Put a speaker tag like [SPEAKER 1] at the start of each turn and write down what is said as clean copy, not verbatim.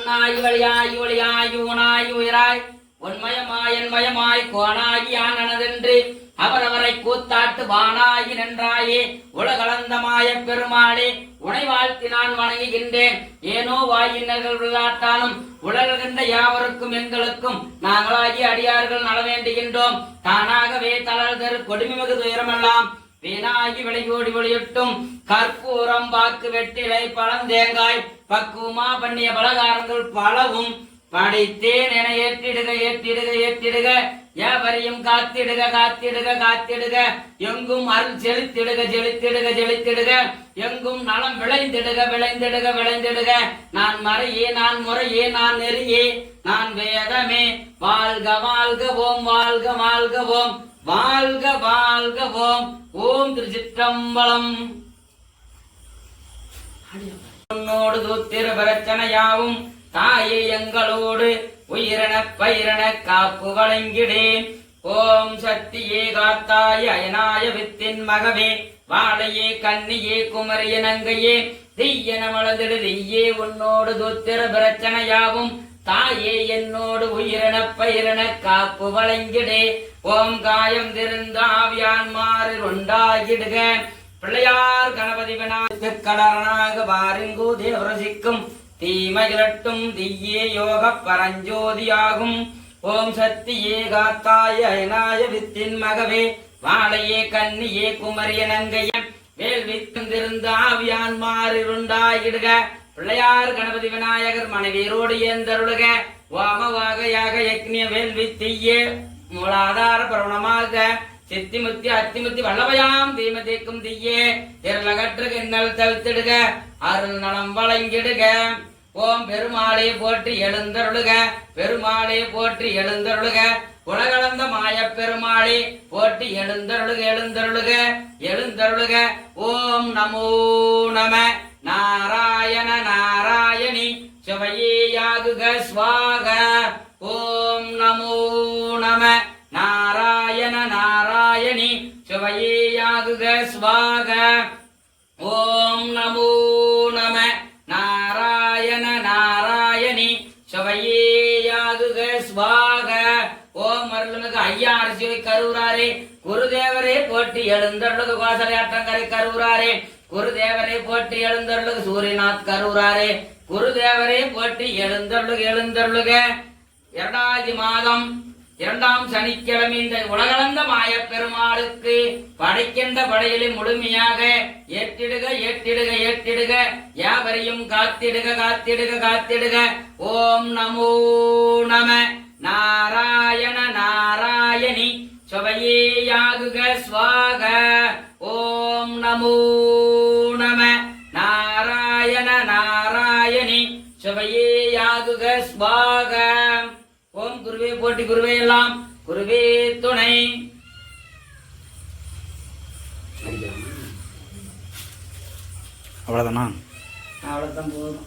[SPEAKER 1] மண்ணாய் வழியாய் ஒளியாய் ஊனாய் உயிராய் உன்மயமாய் என்மயமாய் கோனாகி ஆனதென்று அவரவரை கூத்தாட்டு வானாகி நின்றாயே உலகளந்தமாய பெருமாளே உனை வாழ்த்தி நான் வணங்குகின்றேன். ஏனோ வாயினர்கள் விளையாட்டாலும் உலகின்ற யாவருக்கும் எங்களுக்கும் நாங்களாகி அடியார்கள் நல வேண்டுகின்றோம். தானாகவே தளர் தரு கொடுமிமிகு துயரமெல்லாம் வீணாகி விளையோடி ஒளியிட்டும் கற்பூரம் பாக்கு வெட்டிலை பழந்தேங்காய் பக்குவமா பண்ணிய பலகாரங்கள் பலவும் படைத்தேன் என ஏற்றிடுக ஏற்றிடுக ஏற்றிடுக யாவரையும் காத்திடுக காத்திடுக காத்திடுக எங்கும் அருள் செலுத்திடுக செலுத்திடுக செலுத்திடுக எங்கும் நலம் விளைந்திடுக விளைந்திடுக விளைந்திடுக நான் மறையே நான் முறையே நான் நெறியே நான் வேதமே வாழ்க வாழ்க ஓம் வாழ்க வாழ்க ஓம் வாழ்க வாழ்க ஓம் ஓம் திருச்சிற்றம்பலம். உன்னோடு தூத்திர பிரச்சனையாவும் தாயே எங்களோடு உயிரண பயிரண காப்பு வழங்கிடேன். ஓம் சக்தியே காத்தாய அயனாய வித்தின் மகவே வாழையே கன்னியே குமரிய நங்கையே தீயன மலதிடு தீயே உன்னோடு தூத்திர பிரச்சனையாவும் தாயே என்னோடு உயிரண பயிரண காப்பு வழங்கிடே. ஓம் காயம் திருந்து ஆவியான் மாறு உண்டாகிடுக பிள்ளையார் கணபதி விநாயக கடனாக வாரிங்கோ தேவரசிக்கும் தீமையிரட்டும் தீயே யோக பரஞ்சோதியாகும். ஓம் சக்தியே காத்தாய அயனாய வித்தின் மகவே வாழையே கன்னியே குமரிய நங்கைய வேள்வித்திருந்து ஆவியான் மாறிருண்டாயிடுக பிள்ளையார் கணபதி விநாயகர் மனைவியரோடு ஏந்தருளுக. வாமவாகையாக யக்னிய வேள்வி தீயே மூலாதார பரவணமாக சித்திமுத்தி அத்திமுத்தி வல்லவையாம் தீமதிக்கும் தீயே திரளகற்று கிண்ணல் தவித்திடுக அருள் நலம் வழங்கிடுக. ஓம் பெருமாளே போற்றி எழுந்தருளுக பெருமாளே போற்றி எழுந்தருளுக உலகளந்த மாய பெருமாளே போற்றி எழுந்தருளுக எழுந்தருளுக எழுந்தருளுக. ஓம் நமோ நம நாராயண நாராயணி சிவையேயாகுக ஸ்வாக. ஓம் நமோ நம நாராயண நாராயணி சிவையேயாகுக ஸ்வாக. ஓம் நமோ நம நாராயண நாராயணி சிவையேயாகுக ஸ்வாக. ஓம் அருள்மிகு ஐயா அரசிவை கருவுராரே குருதேவரே போற்றி எழுந்தருளுக கோசலையாற்றங்கரை கருவுராரே குருதேவரே போற்றி எழுந்தருளுக சூரியநாத் கருவுராரே குருதேவரே போற்றி எழுந்தருளுக எழுந்தருளுக. 2வது மாதம் 2ஆம் சனிக்கிழமை இந்த உலகளந்த மாய பெருமாளுக்கு படைக்கின்ற படையிலே முழுமையாக ஏற்றிடுக ஏற்றிடுக ஏற்றிடுக யாவரையும் காத்திடுக காத்திடுக காத்திடுக. ஓம் நமோ நம நாராயண நாராயணி சிவையேயாகுக ஸ்வாக. ஓம் நமோ நம நாராயண நாராயணி சிவையேயாகுக ஸ்வாக. ஓம் குருவே போட்டி குருவே எல்லாம் குருவே துணை.
[SPEAKER 2] அவ்வளவுதானா?
[SPEAKER 1] அவ்வளவுதான் போதும்.